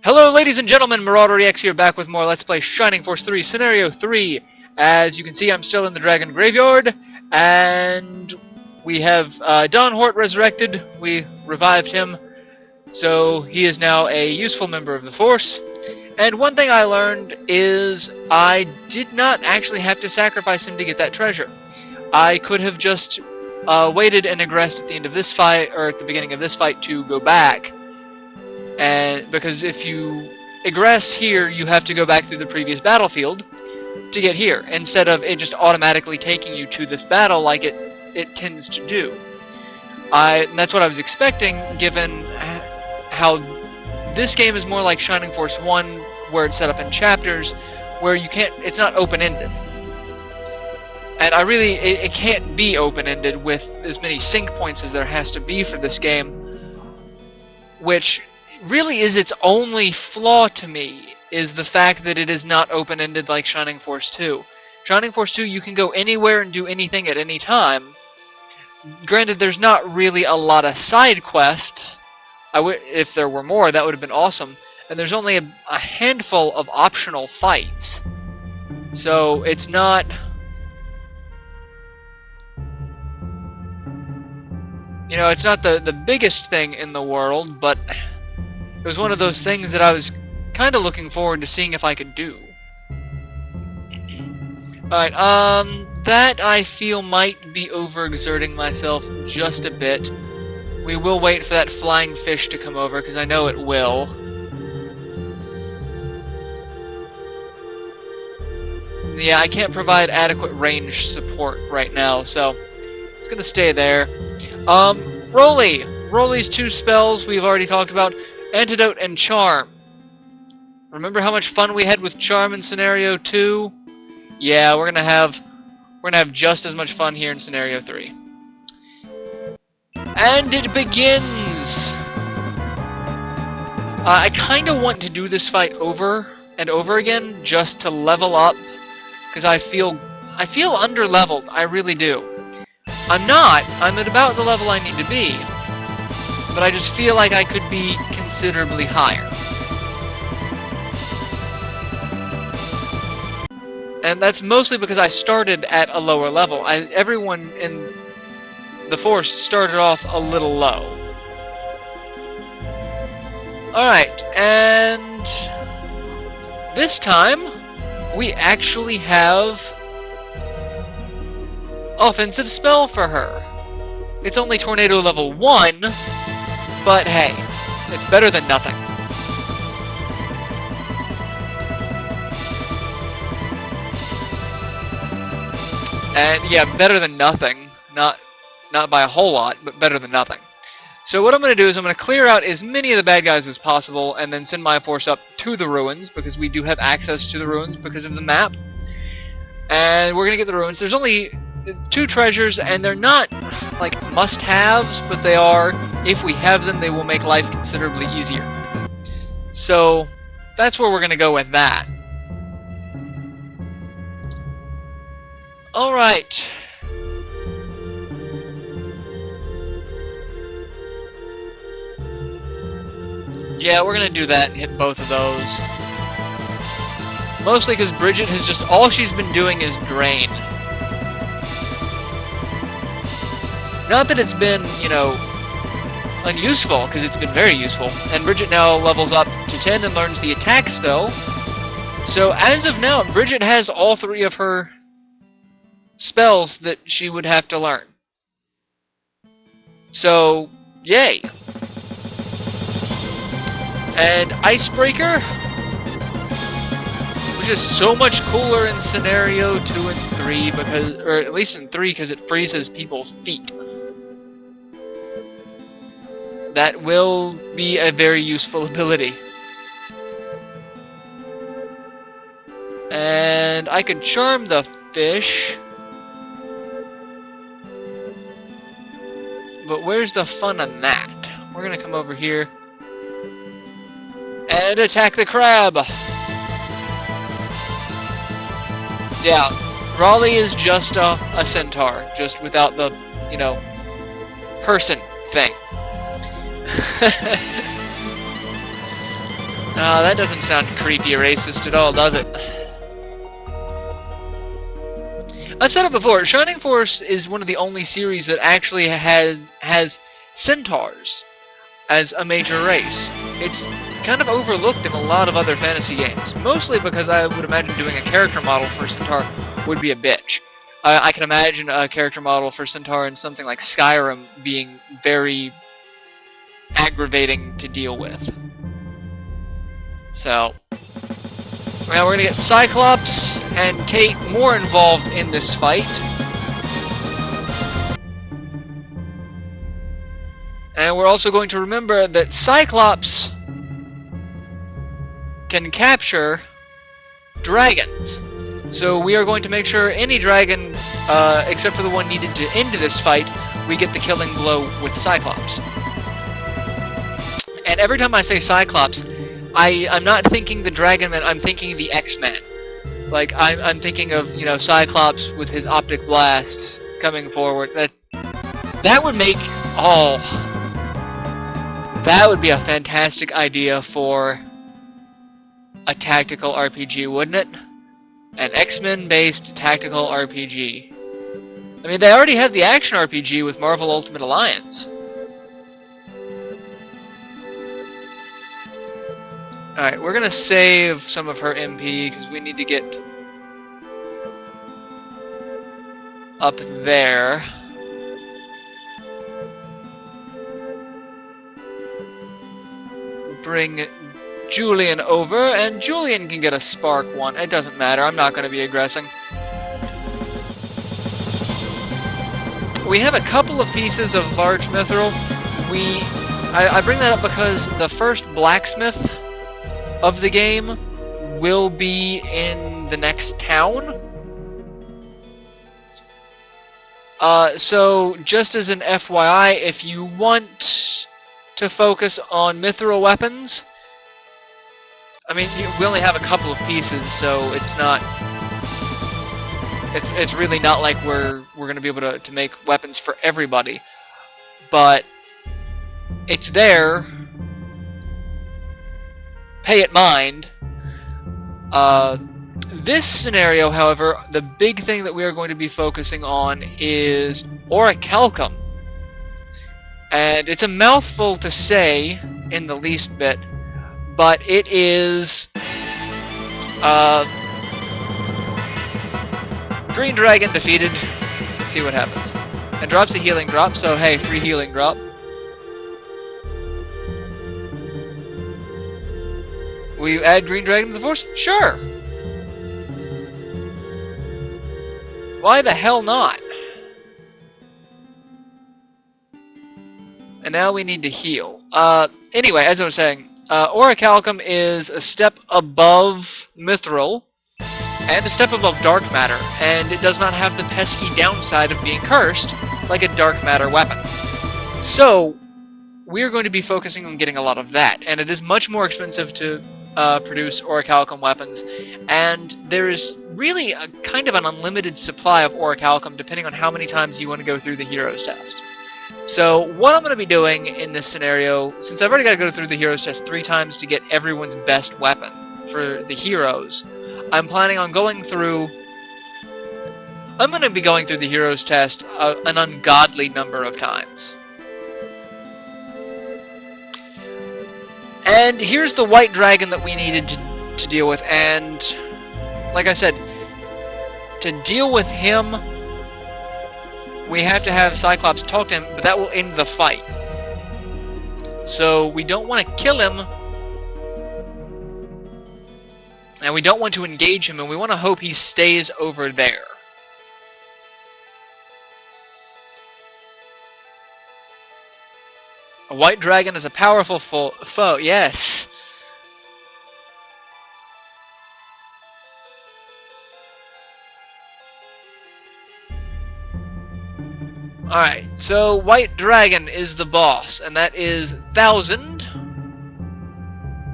Hello ladies and gentlemen, MarauderEX here, back with more Let's Play Shining Force 3, Scenario 3. As you can see, I'm still in the Dragon Graveyard, and we have Don Hort resurrected. We revived him, so he is now a useful member of the Force. And one thing I learned is I did not actually have to sacrifice him to get that treasure. I could have just waited and aggressed at the end of this fight, or at the beginning of this fight, to go back. And because if you egress here, you have to go back through the previous battlefield to get here, instead of it just automatically taking you to this battle like it tends to do. And that's what I was expecting, given how this game is more like Shining Force 1, where it's set up in chapters, where you can't, it's not open-ended. And it can't be open-ended with as many sync points as there has to be for this game, which really is its only flaw to me, is the fact that it is not open-ended like Shining Force 2. Shining Force 2, you can go anywhere and do anything at any time. Granted, there's not really a lot of side quests. If there were more, that would have been awesome. And there's only a handful of optional fights. So, it's not... You know, it's not the biggest thing in the world, but... it was one of those things that I was kind of looking forward to seeing if I could do. Alright, that I feel might be overexerting myself just a bit. We will wait for that flying fish to come over, because I know it will. Yeah, I can't provide adequate range support right now, so it's gonna stay there. Rolly! Rolly's two spells we've already talked about. Antidote and Charm. Remember how much fun we had with Charm in Scenario 2? Yeah, we're gonna have just as much fun here in Scenario 3. And it begins! I kinda want to do this fight over and over again, just to level up, because I feel under-leveled, I really do. I'm not, I'm at about the level I need to be, but I just feel like I could be considerably higher. And that's mostly because I started at a lower level. Everyone in the Force started off a little low. Alright, and this time we actually have offensive spell for her. It's only Tornado level 1, but hey, it's better than nothing. And yeah, better than nothing. Not by a whole lot, but better than nothing. So what I'm going to do is I'm going to clear out as many of the bad guys as possible, and then send my force up to the ruins, because we do have access to the ruins because of the map. And we're going to get the ruins. There's only 2 treasures, and they're not like must-haves, but they are, if we have them, they will make life considerably easier. So that's where we're going to go with that. Alright. Yeah, we're going to do that and hit both of those. Mostly because Bridget has just, all she's been doing is drain. Not that it's been, you know, unuseful, because it's been very useful. And Bridget now levels up to 10 and learns the attack spell. So as of now, Bridget has all 3 of her spells that she would have to learn. So, yay! And Icebreaker, which is so much cooler in Scenario 2 and 3, because, or at least in 3, because it freezes people's feet. That will be a very useful ability. And I could charm the fish. But where's the fun on that? We're gonna come over here and attack the crab. Yeah, Raleigh is just a centaur, just without the, you know, person thing. That doesn't sound creepy or racist at all, does it? I've said it before, Shining Force is one of the only series that actually has centaurs as a major race. It's kind of overlooked in a lot of other fantasy games, mostly because I would imagine doing a character model for Centaur would be a bitch. I can imagine a character model for Centaur in something like Skyrim being very aggravating to deal with. So, now we're gonna get Cyclops and Kate more involved in this fight. And we're also going to remember that Cyclops can capture dragons. So we are going to make sure any dragon, except for the one needed to end this fight, we get the killing blow with Cyclops. And every time I say Cyclops, I'm not thinking the Dragon Man, I'm thinking the X-Men. Like, I'm thinking of, you know, Cyclops with his optic blasts coming forward. That would make... oh... that would be a fantastic idea for a tactical RPG, wouldn't it? An X-Men based tactical RPG. I mean, they already have the action RPG with Marvel Ultimate Alliance. Alright, we're gonna save some of her MP because we need to get up there. Bring Julian over, and Julian can get a Spark 1. It doesn't matter, I'm not going to be aggressing. We have a couple of pieces of large mithril. I bring that up because the first blacksmith of the game will be in the next town. So, just as an FYI, if you want to focus on mithril weapons, I mean, we only have a couple of pieces, so it's not... It's really not like we're going to be able to make weapons for everybody. But it's there. Pay it mind. This scenario, however, the big thing that we are going to be focusing on is Orichalcum. And it's a mouthful to say, in the least bit, but it is... Green Dragon defeated. Let's see what happens. And drops a healing drop, so hey, free healing drop. Will you add Green Dragon to the force? Sure! Why the hell not? And now we need to heal. Anyway, as I was saying, Orichalcum is a step above Mithril, and a step above Dark Matter, and it does not have the pesky downside of being cursed, like a Dark Matter weapon. So, we're going to be focusing on getting a lot of that, and it is much more expensive to produce Orichalcum weapons, and there is really a kind of an unlimited supply of Orichalcum depending on how many times you want to go through the Heroes Test. So, what I'm going to be doing in this scenario, since I've already got to go through the Heroes Test 3 times to get everyone's best weapon for the heroes, I'm planning on going through... I'm going to be going through the Heroes Test an ungodly number of times. And here's the white dragon that we needed to deal with, and like I said, to deal with him, we have to have Cyclops talk to him, but that will end the fight. So we don't want to kill him, and we don't want to engage him, and we want to hope he stays over there. A white dragon is a powerful foe, yes. Alright, so white dragon is the boss, and that is 1000.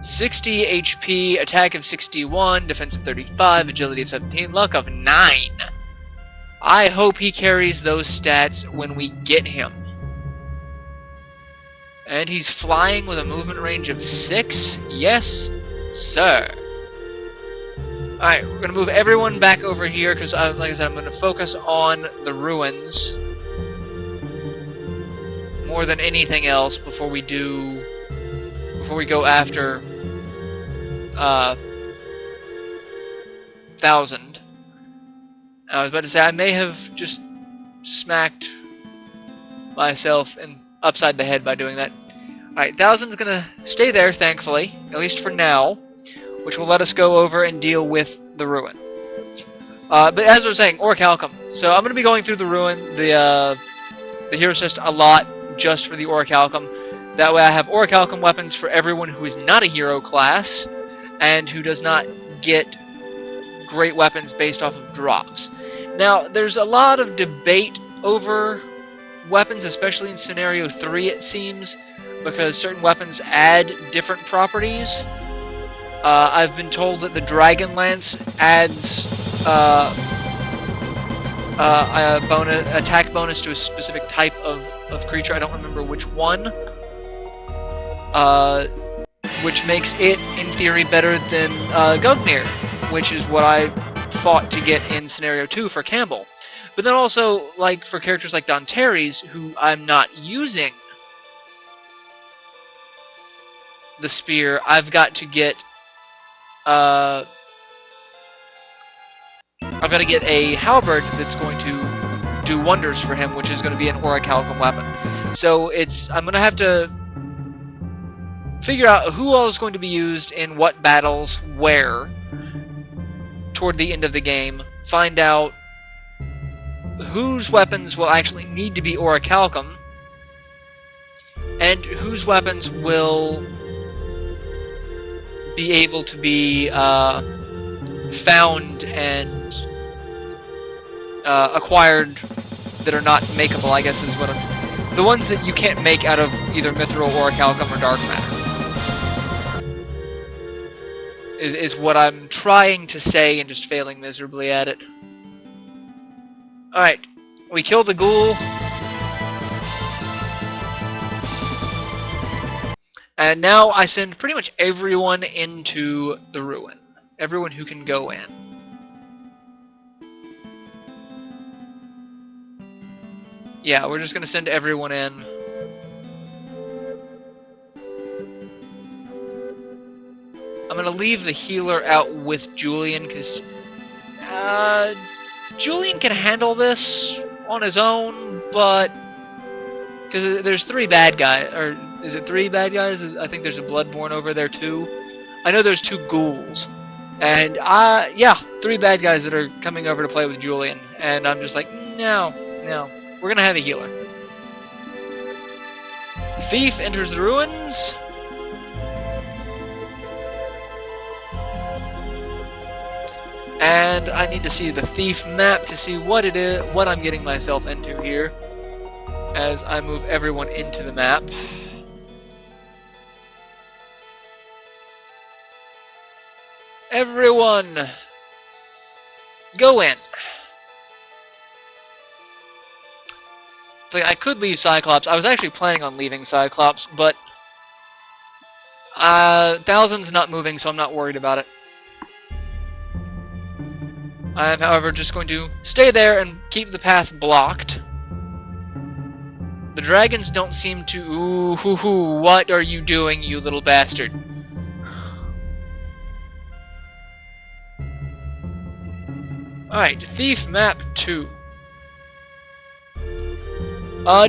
60 HP, attack of 61, defense of 35, agility of 17, luck of 9. I hope he carries those stats when we get him. And he's flying with a movement range of 6, yes. sir. Alright, we're gonna move everyone back over here because, like I said, I'm gonna focus on the ruins more than anything else before we go after 1,000. I was about to say I may have just smacked myself upside the head by doing that. Alright, 1,000's gonna stay there, thankfully, at least for now, which will let us go over and deal with the ruin. But as I was saying, Orichalcum. So I'm gonna be going through the ruin, the hero chest a lot, just for the Orichalcum. That way I have Orichalcum weapons for everyone who is not a hero class, and who does not get great weapons based off of drops. Now, there's a lot of debate over weapons, especially in Scenario 3, it seems, because certain weapons add different properties. I've been told that the Dragon Lance adds a attack bonus to a specific type of creature. I don't remember which one. Which makes it, in theory, better than Gugnir, which is what I fought to get in Scenario 2 for Campbell. But then also, like, for characters like Dontaries, who I'm not using the spear, I've got to get a halberd that's going to do wonders for him, which is going to be an Orichalcum weapon. So I'm going to have to figure out who all is going to be used in what battles, where, toward the end of the game. Find out whose weapons will actually need to be Orichalcum, and whose weapons will be able to be found and acquired that are not makeable, I guess is what I'm... The ones that you can't make out of either Mithril, Orichalcum, or Dark Matter. Is what I'm trying to say and just failing miserably at it. Alright, we kill the ghoul. And now I send pretty much everyone into the ruin. Everyone who can go in. Yeah, we're just gonna send everyone in. I'm gonna leave the healer out with Julian, because Julian can handle this on his own, but because there's 3 bad guys, or is it 3 bad guys? I think there's a Bloodborne over there too. I know there's 2 ghouls, and yeah, 3 bad guys that are coming over to play with Julian, and I'm just like, no, we're gonna have a healer. The thief enters the ruins. And I need to see the thief map to see what it is, what I'm getting myself into here, as I move everyone into the map. Everyone, go in. So I could leave Cyclops. I was actually planning on leaving Cyclops, but 1,000's not moving, so I'm not worried about it. I'm, however, just going to stay there and keep the path blocked. The dragons don't seem to... Ooh, hoo, hoo, what are you doing, you little bastard? Alright, Thief Map 2.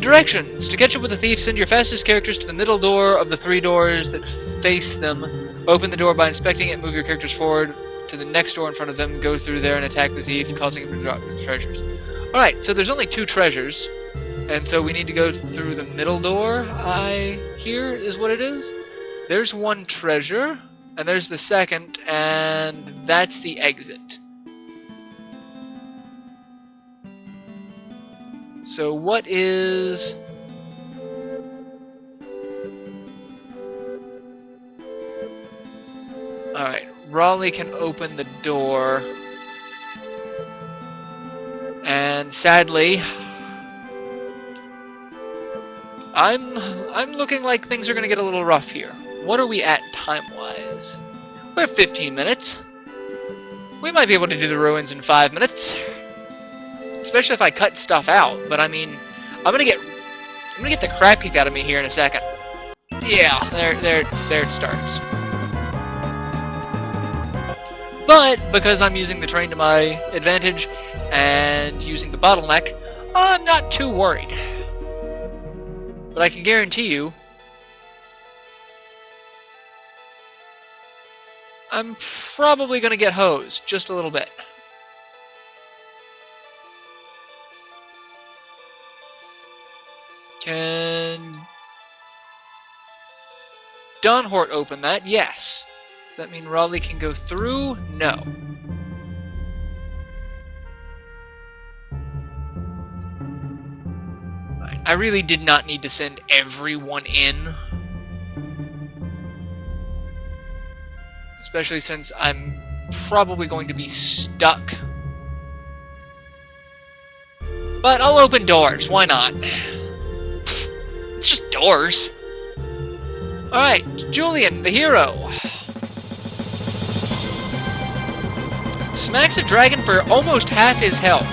Directions. To catch up with the thief, send your fastest characters to the middle door of the 3 doors that face them. Open the door by inspecting it, move your characters forward to the next door in front of them, go through there and attack the thief, causing him to drop the treasures. Alright, so there's only 2 treasures, and so we need to go through the middle door, I hear is what it is. There's 1 treasure, and there's the second, and that's the exit. So what is... Alright, Raleigh can open the door. And sadly, I'm looking like things are gonna get a little rough here. What are we at time-wise? We're 15 minutes. We might be able to do the ruins in 5 minutes. Especially if I cut stuff out, but I mean, I'm gonna get the crap kicked out of me here in a second. Yeah, there it starts. But because I'm using the terrain to my advantage and using the bottleneck, I'm not too worried. But I can guarantee you, I'm probably gonna get hosed just a little bit. Can Donhort open that? Yes. Does that mean Raleigh can go through? No. Right. I really did not need to send everyone in. Especially since I'm probably going to be stuck. But I'll open doors, why not? It's just doors. Alright, Julian, the hero. Smacks a dragon for almost half his health.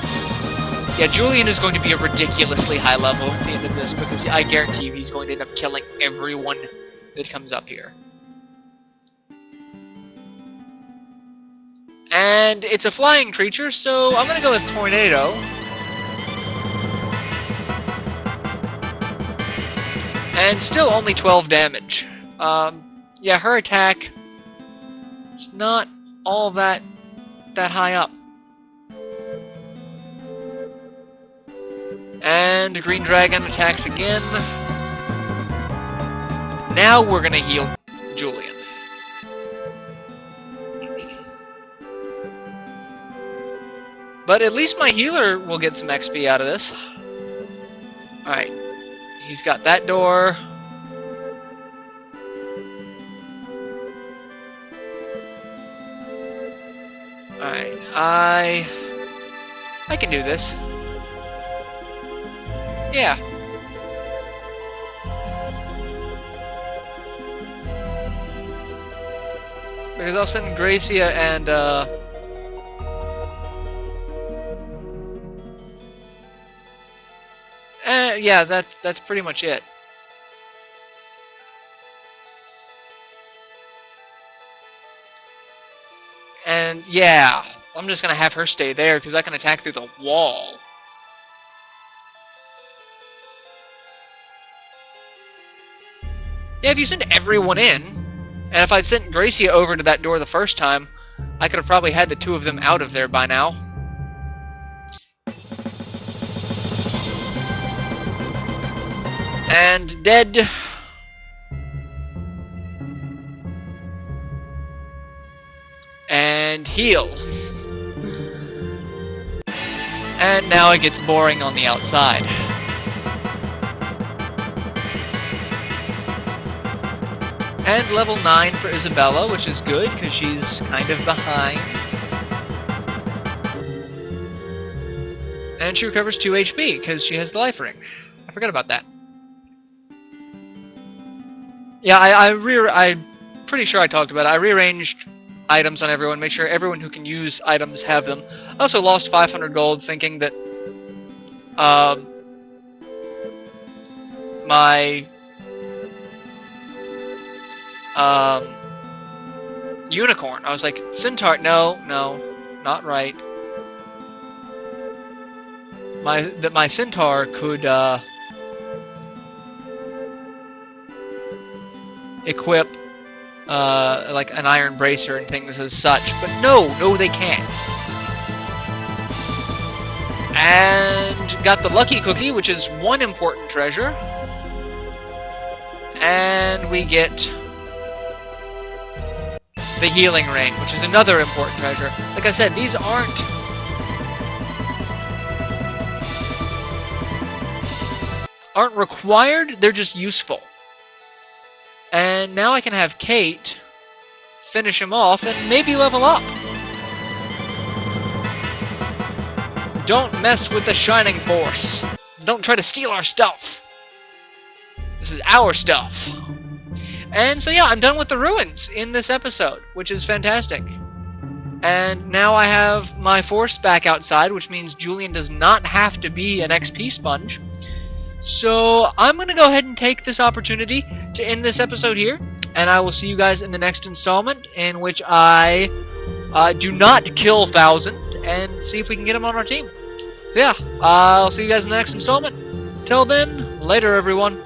Yeah, Julian is going to be a ridiculously high level at the end of this, because I guarantee you he's going to end up killing everyone that comes up here. And it's a flying creature, so I'm going to go with Tornado. And still only 12 damage. Yeah, her attack is not all that high up. And Green Dragon attacks again. Now we're gonna heal Julian. But at least my healer will get some XP out of this. Alright. He's got that door. Alright, I can do this. Yeah. Because I'll send Gracia and yeah, that's pretty much it. And yeah, I'm just gonna have her stay there because I can attack through the wall. Yeah, if you send everyone in, and if I'd sent Gracia over to that door the first time, I could have probably had the two of them out of there by now. And dead. And heal. And now it gets boring on the outside. And level 9 for Isabella, which is good, because she's kind of behind. And she recovers 2 HP, because she has the life ring. I forgot about that. Yeah, I'm pretty sure I talked about it. I rearranged items on everyone, make sure everyone who can use items have them. I also lost 500 gold thinking that my unicorn. I was like, Centaur, no, not right. My Centaur could equip like an iron bracer and things as such, but no, they can't. And got the lucky cookie, which is one important treasure, and we get the healing ring, which is another important treasure. Like I said, these aren't required, they're just useful. And now I can have Kate finish him off and maybe level up. Don't mess with the Shining Force. Don't try to steal our stuff. This is our stuff. And so yeah, I'm done with the ruins in this episode, which is fantastic. And now I have my force back outside, which means Julian does not have to be an XP sponge. So I'm going to go ahead and take this opportunity to end this episode here, and I will see you guys in the next installment, in which I do not kill 1000 and see if we can get him on our team. So yeah, I'll see you guys in the next installment. Till then, later everyone.